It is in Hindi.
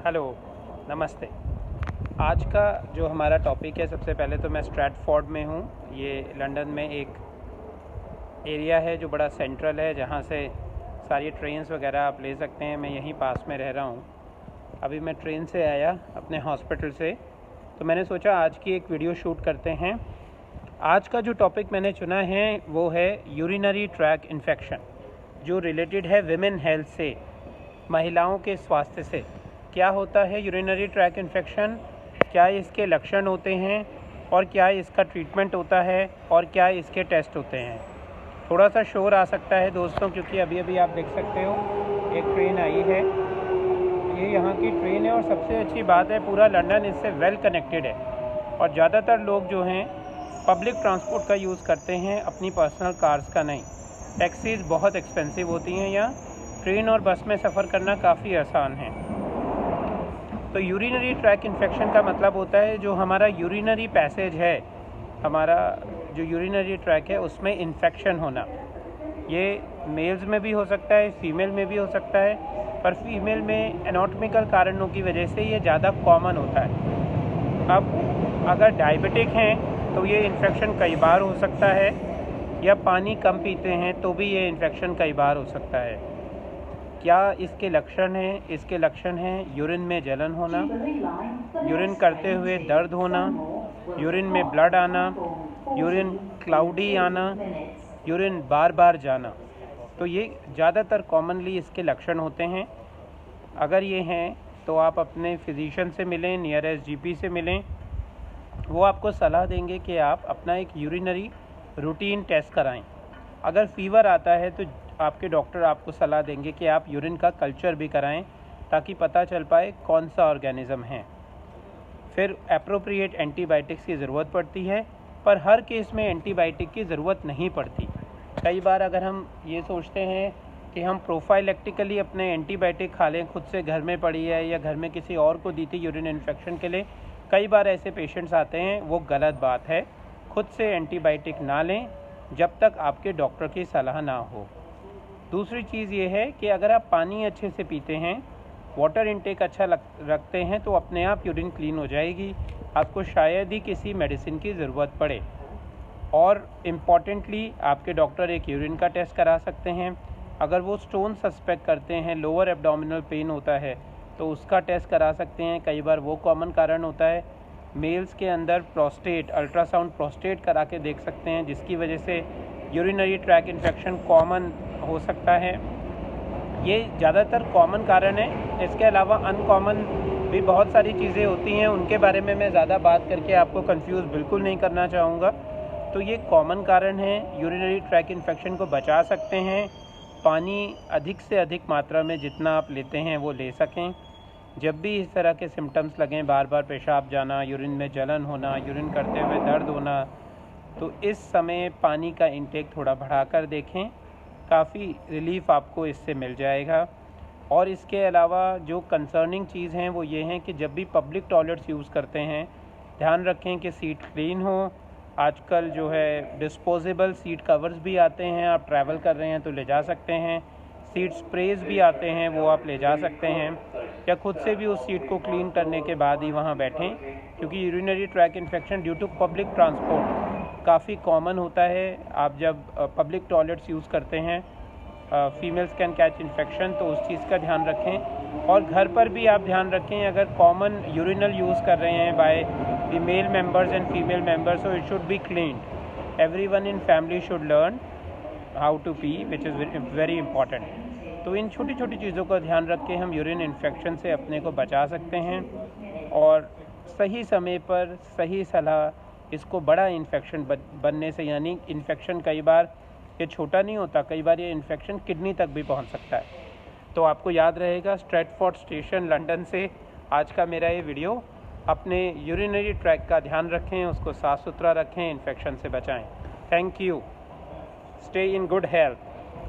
हेलो, नमस्ते। आज का जो हमारा टॉपिक है, सबसे पहले तो मैं स्ट्रैटफोर्ड में हूँ। ये लंदन में एक एरिया है जो बड़ा सेंट्रल है, जहाँ से सारी ट्रेन्स वगैरह आप ले सकते हैं। मैं यहीं पास में रह रहा हूँ। अभी मैं ट्रेन से आया अपने हॉस्पिटल से, तो मैंने सोचा आज की एक वीडियो शूट करते हैं। आज का जो टॉपिक मैंने चुना है वो है यूरिनरी ट्रैक इन्फेक्शन, जो रिलेटेड है विमेन हेल्थ से, महिलाओं के स्वास्थ्य से। क्या होता है यूरिनरी ट्रैक इन्फेक्शन, क्या इसके लक्षण होते हैं और क्या इसका ट्रीटमेंट होता है और क्या इसके टेस्ट होते हैं। थोड़ा सा शोर आ सकता है दोस्तों, क्योंकि अभी अभी आप देख सकते हो एक ट्रेन आई है। ये यहाँ की ट्रेन है और सबसे अच्छी बात है पूरा लंदन इससे वेल कनेक्टेड है और ज़्यादातर लोग जो हैं पब्लिक ट्रांसपोर्ट का यूज़ करते हैं, अपनी पर्सनल कार्स का नहीं। टैक्सीज़ बहुत एक्सपेंसिव होती हैं यहाँ, ट्रेन और बस में सफ़र करना काफ़ी आसान है। तो यूरिनरी ट्रैक इन्फेक्शन का मतलब होता है जो हमारा यूरिनरी पैसेज है, हमारा जो यूरिनरी ट्रैक है उसमें इन्फेक्शन होना। ये मेल्स में भी हो सकता है, फीमेल में भी हो सकता है, पर फीमेल में एनाटॉमिकल कारणों की वजह से ये ज़्यादा कॉमन होता है। अब अगर डायबिटिक हैं तो ये इन्फेक्शन कई बार हो सकता है, या पानी कम पीते हैं तो भी ये इन्फेक्शन कई बार हो सकता है। क्या इसके लक्षण हैं? इसके लक्षण हैं यूरिन में जलन होना, यूरिन करते हुए दर्द होना, यूरिन में ब्लड आना, यूरिन क्लाउडी आना, यूरिन बार बार जाना। तो ये ज़्यादातर कॉमनली इसके लक्षण होते हैं। अगर ये हैं तो आप अपने फिजिशियन से मिलें, नियरेस्ट जीपी से मिलें। वो आपको सलाह देंगे कि आप अपना एक यूरिनरी रूटीन टेस्ट कराएं। अगर फीवर आता है तो आपके डॉक्टर आपको सलाह देंगे कि आप यूरिन का कल्चर भी कराएं, ताकि पता चल पाए कौन सा ऑर्गेनिज़म है। फिर एप्रोप्रिएट एंटीबायोटिक्स की ज़रूरत पड़ती है, पर हर केस में एंटीबायोटिक की ज़रूरत नहीं पड़ती। कई बार अगर हम ये सोचते हैं कि हम प्रोफाइलेक्टिकली अपने एंटीबायोटिक खा लें, खुद से घर में पड़ी है या घर में किसी और को दी थी यूरिन इन्फेक्शन के लिए, कई बार ऐसे पेशेंट्स आते हैं। वो गलत बात है। खुद से एंटीबायोटिक ना लें जब तक आपके डॉक्टर की सलाह ना हो। दूसरी चीज़ ये है कि अगर आप पानी अच्छे से पीते हैं, वाटर इनटेक अच्छा रखते हैं, तो अपने आप यूरिन क्लीन हो जाएगी। आपको शायद ही किसी मेडिसिन की ज़रूरत पड़े। और इम्पॉर्टेंटली आपके डॉक्टर एक यूरिन का टेस्ट करा सकते हैं। अगर वो स्टोन सस्पेक्ट करते हैं, लोअर एब्डोमिनल पेन होता है, तो उसका टेस्ट करा सकते हैं। कई बार वो कॉमन कारण होता है। मेल्स के अंदर प्रोस्टेट, अल्ट्रासाउंड प्रोस्टेट करा के देख सकते हैं, जिसकी वजह से यूरिनरी ट्रैक इन्फेक्शन कॉमन हो सकता है। ये ज़्यादातर कॉमन कारण है। इसके अलावा अनकॉमन भी बहुत सारी चीज़ें होती हैं, उनके बारे में मैं ज़्यादा बात करके आपको कंफ्यूज बिल्कुल नहीं करना चाहूँगा। तो ये कॉमन कारण है, यूरिनरी ट्रैक इन्फेक्शन को बचा सकते हैं। पानी अधिक से अधिक मात्रा में जितना आप लेते हैं वो ले सकें। जब भी इस तरह के सिम्टम्स लगें, बार बार पेशाब जाना, यूरिन में जलन होना, यूरिन करते हुए दर्द होना, तो इस समय पानी का इंटेक थोड़ा बढ़ाकर देखें। काफ़ी रिलीफ आपको इससे मिल जाएगा। और इसके अलावा जो कंसर्निंग चीज़ हैं वो ये हैं कि जब भी पब्लिक टॉयलेट्स यूज़ करते हैं, ध्यान रखें कि सीट क्लीन हो। आजकल जो है डिस्पोजेबल सीट कवर्स भी आते हैं, आप ट्रैवल कर रहे हैं तो ले जा सकते हैं। सीट स्प्रेज भी आते हैं, वो आप ले जा सकते हैं, या खुद से भी उस सीट को क्लीन करने के बाद ही वहाँ बैठें, क्योंकि urinary tract infection due to public transport काफ़ी कॉमन होता है। आप जब पब्लिक टॉयलेट्स यूज़ करते हैं, फीमेल्स कैन कैच इन्फेक्शन, तो उस चीज़ का ध्यान रखें। और घर पर भी आप ध्यान रखें, अगर कॉमन यूरिनल यूज़ कर रहे हैं by the male members and female members, so it should be cleaned. Everyone in family should learn how to pee, which is very important. तो इन छोटी छोटी चीज़ों का ध्यान रख के हम यूरिन इन्फेक्शन से अपने को बचा सकते हैं। और सही समय पर सही सलाह, इसको बड़ा इन्फेक्शन बनने से, यानी इन्फेक्शन कई बार ये छोटा नहीं होता, कई बार ये इन्फेक्शन किडनी तक भी पहुंच सकता है। तो आपको याद रहेगा, स्ट्रैटफोर्ड स्टेशन लंदन से आज का मेरा ये वीडियो। अपने यूरिनरी ट्रैक का ध्यान रखें, उसको साफ़ सुथरा रखें, इन्फेक्शन से बचाएं। Thank you. Stay in good health.